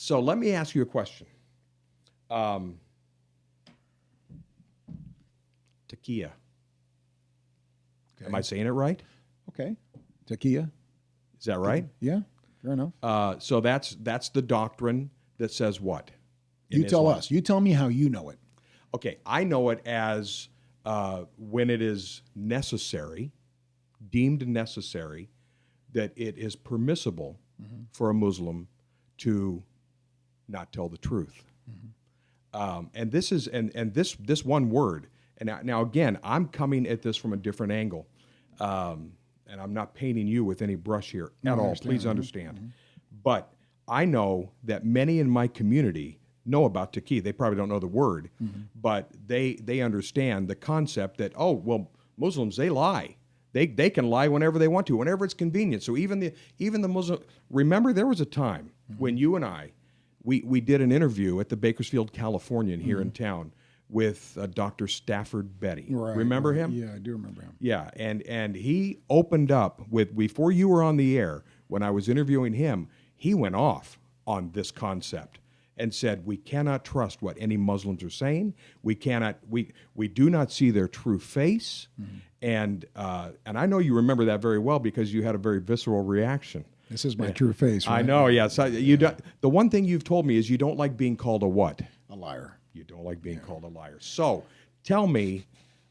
So let me ask you a question. Taqiyya. Okay. Am I saying it right? Okay. Taqiyya. Is that right? Yeah, fair enough. So that's the doctrine that says what? in You tell Islam? us. You tell me how you know it. Okay, I know it as when it is necessary, deemed necessary, that it is permissible for a Muslim to not tell the truth. And this is this one word. And now again, I'm coming at this from a different angle, and I'm not painting you with any brush here at all. Please understand. But I know that many in my community know about taqiyya. They probably don't know the word, but they understand the concept that, oh, well, Muslims, they lie. They can lie whenever they want to, whenever it's convenient. So even the Muslim, remember there was a time when you and I, we did an interview at the Bakersfield Californian here in town with Dr. Stafford Betty. Right, remember him? Yeah, I do remember him. Yeah, and he opened up with, before you were on the air, when I was interviewing him, he went off on this concept and said, we cannot trust what any Muslims are saying. We cannot, we do not see their true face. And I know you remember that very well because you had a very visceral reaction. This is my true face, right? I know, yes. The one thing you've told me is you don't like being called a what? A liar. You don't like being called a liar. So tell me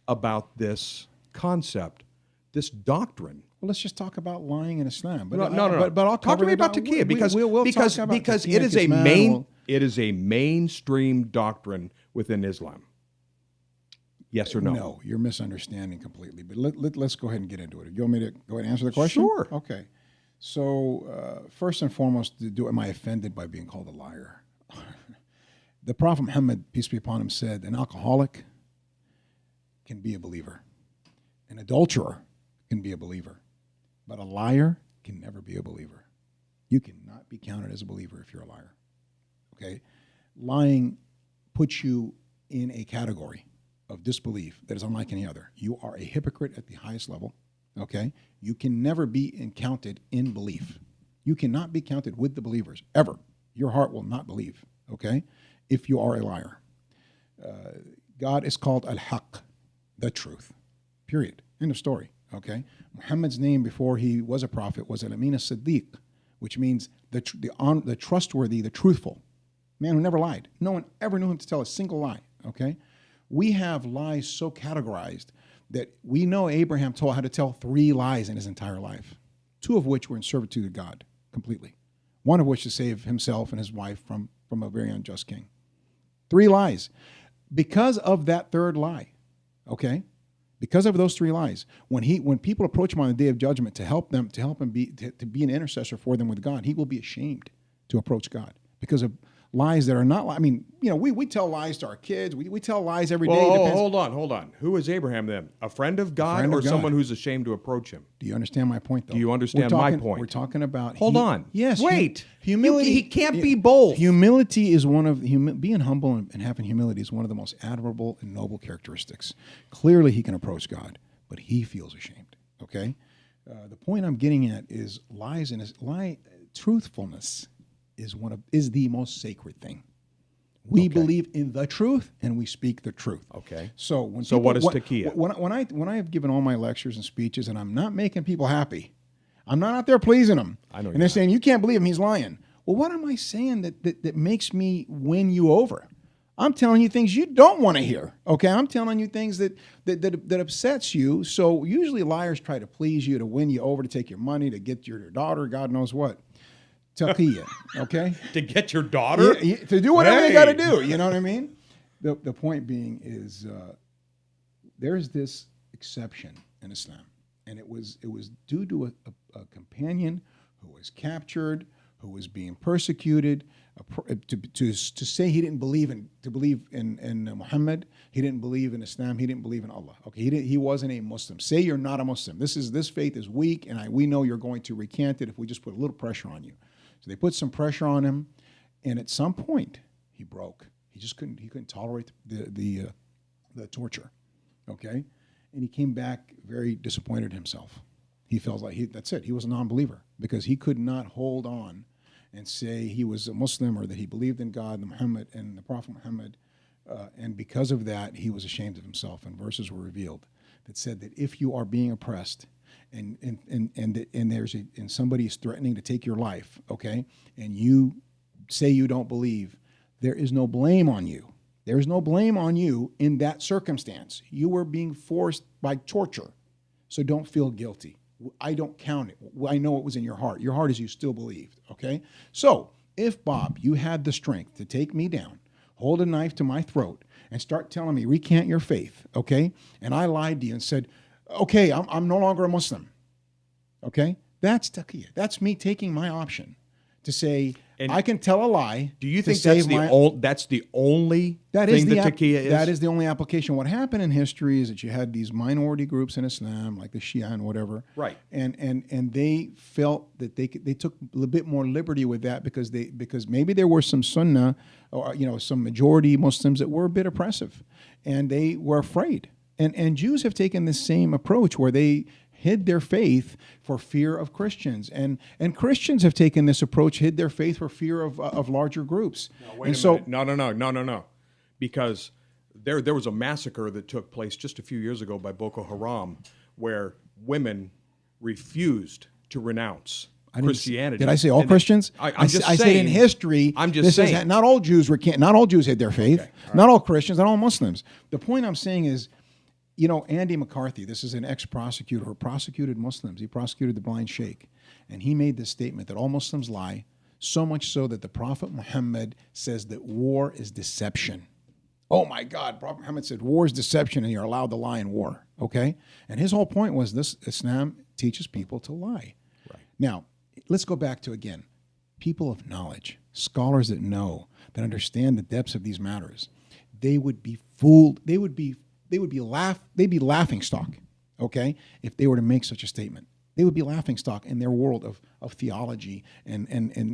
about this concept, this doctrine. Well, let's just talk about lying in Islam. But No. But I'll talk to me about taqiyya because it is a it is a mainstream doctrine within Islam. Yes or no? No, you're misunderstanding completely. But let's go ahead and get into it. You want me to go ahead and answer the question? Sure. Okay. So first and foremost, am I offended by being called a liar? The Prophet Muhammad, peace be upon him, said an alcoholic can be a believer. An adulterer can be a believer. But a liar can never be a believer. You cannot be counted as a believer if you're a liar. Okay? Lying puts you in a category of disbelief that is unlike any other. You are a hypocrite at the highest level. Okay? You can never be counted in belief. You cannot be counted with the believers, ever. Your heart will not believe. Okay? If you are a liar. God is called Al-Haq, the truth. Period. End of story. Okay? Muhammad's name before he was a prophet was Al-Amin as-Siddiq, which means the trustworthy, the truthful. Man who never lied. No one ever knew him to tell a single lie. Okay? We have lies so categorized that we know Abraham had to tell 3 lies in his entire life, 2 of which were in servitude to God completely. 1 of which to save himself and his wife from a very unjust king. 3 lies. Because of that 3rd lie, okay? Because of those 3 lies, when people approach him on the day of judgment to help him be an intercessor for them with God, he will be ashamed to approach God because of lies that are not. I mean, we tell lies to our kids. We tell lies every day. Hold on. Who is Abraham then? A friend of God or someone who's ashamed to approach him? Do you understand my point, though? Do you understand my point? We're talking about. Hold on. Yes. Wait. Humility. He can't be both. Humility is one of being humble and having humility is one of the most admirable and noble characteristics. Clearly, he can approach God, but he feels ashamed. Okay. The point I'm getting at is truthfulness is the most sacred thing. We believe in the truth and we speak the truth. Okay. So what is taqiyya? When I have given all my lectures and speeches and I'm not making people happy, I'm not out there pleasing them. I know. And they're saying you can't believe him, he's lying. Well, what am I saying that makes me win you over? I'm telling you things you don't want to hear. Okay, I'm telling you things that upsets you. So usually liars try to please you, to win you over, to take your money, to get your daughter, God knows what. Taqiyya, okay? To get your daughter? To do whatever they got to do, you know what I mean? The point being is there is this exception in Islam, and it was due to a companion who was captured, who was being persecuted, to say he didn't believe in Muhammad, he didn't believe in Islam, he didn't believe in Allah. Okay, he wasn't a Muslim. Say you're not a Muslim. This faith is weak, and we know you're going to recant it if we just put a little pressure on you. So they put some pressure on him, and at some point he broke. He just couldn't tolerate the torture. Okay, and he came back very disappointed in himself. He felt like that's it. He was a non-believer because he could not hold on and say he was a Muslim or that he believed in God and Muhammad and the Prophet Muhammad, and because of that he was ashamed of himself. And verses were revealed that said that if you are being oppressed and somebody is threatening to take your life, okay, and you say you don't believe, there is no blame on you. There is no blame on you in that circumstance. You were being forced by torture, so don't feel guilty. I don't count it. I know it was in your heart. Your heart is you still believed, okay? So if, Bob, you had the strength to take me down, hold a knife to my throat, and start telling me, recant your faith, okay, and I lied to you and said, okay, I'm no longer a Muslim, okay, that's taqiyya. That's me taking my option to say, and I can tell a lie. Do you think that's the only thing that taqiyya is? That is the only application. What happened in history is that you had these minority groups in Islam, like the Shia and whatever, right? And they felt that they took a little bit more liberty with that because maybe there were some Sunnah or some majority Muslims that were a bit oppressive, and they were afraid. And Jews have taken this same approach where they hid their faith for fear of Christians. And Christians have taken this approach, hid their faith for fear of larger groups. No, wait a minute. No. Because there was a massacre that took place just a few years ago by Boko Haram where women refused to renounce Christianity. Did I say all Christians? I said in history. I'm just saying. Not all Jews not all Jews hid their faith. Okay, not all Christians, not all Muslims. The point I'm saying is, Andy McCarthy, this is an ex-prosecutor who prosecuted Muslims. He prosecuted the blind sheikh. And he made this statement that all Muslims lie, so much so that the Prophet Muhammad says that war is deception. Oh my God, Prophet Muhammad said war is deception and you're allowed to lie in war, okay? And his whole point was this: Islam teaches people to lie. Right. Now, let's go back to, again, people of knowledge, scholars that know, that understand the depths of these matters. They would be fooled. They'd be laughing stock, okay, if they were to make such a statement. They would be laughing stock in their world of theology and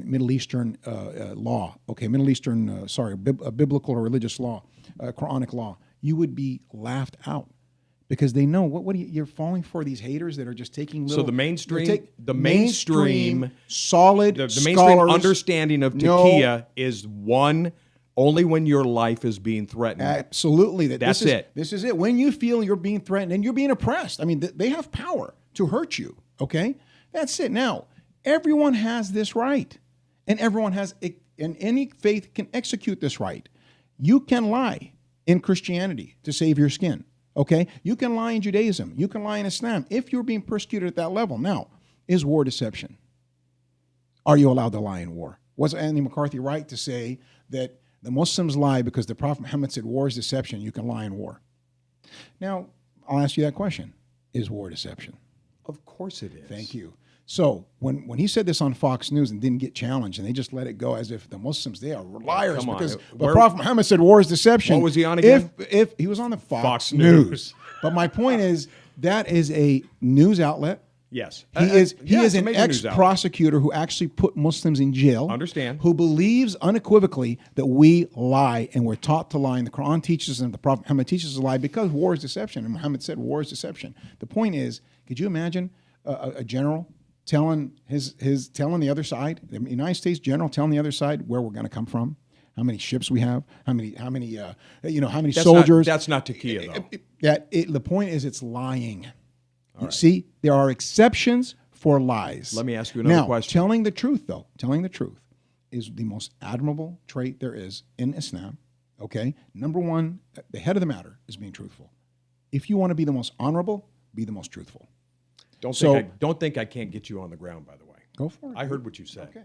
Middle Eastern law, okay, biblical or religious law, Quranic law. You would be laughed out because they know you're falling for these haters that are just taking little. So the mainstream solid the scholars, mainstream understanding of taqiyya is one. Only when your life is being threatened. Absolutely. That's it. This is it. When you feel you're being threatened and you're being oppressed, I mean, they have power to hurt you, okay? That's it. Now, everyone has this right, and any faith can execute this right. You can lie in Christianity to save your skin, okay? You can lie in Judaism. You can lie in Islam if you're being persecuted at that level. Now, is war deception? Are you allowed to lie in war? Was Andy McCarthy right to say that the Muslims lie because the Prophet Muhammad said war is deception, you can lie in war? Now, I'll ask you that question. Is war deception? Of course it is. Thank you. So when he said this on Fox News and didn't get challenged, and they just let it go as if the Muslims, they are liars because the Prophet Muhammad said war is deception. What was he on again? If he was on the Fox News. But my point is, that is a news outlet. Yes. He is an ex-prosecutor who actually put Muslims in jail. Understand. Who believes unequivocally that we lie and we're taught to lie. And the Quran teaches us and the Prophet Muhammad teaches us to lie because war is deception. And Muhammad said war is deception. The point is, could you imagine a general telling the other side, the United States general telling the other side where we're going to come from, how many ships we have, how many soldiers? That's not taqiyya, though. The point is, it's lying. Right. See, there are exceptions for lies. Let me ask you another question. Telling the truth is the most admirable trait there is in Islam. Okay? Number one, the head of the matter is being truthful. If you want to be the most honorable, be the most truthful. Don't think I can't get you on the ground, by the way. Go for it. I heard what you said. Okay.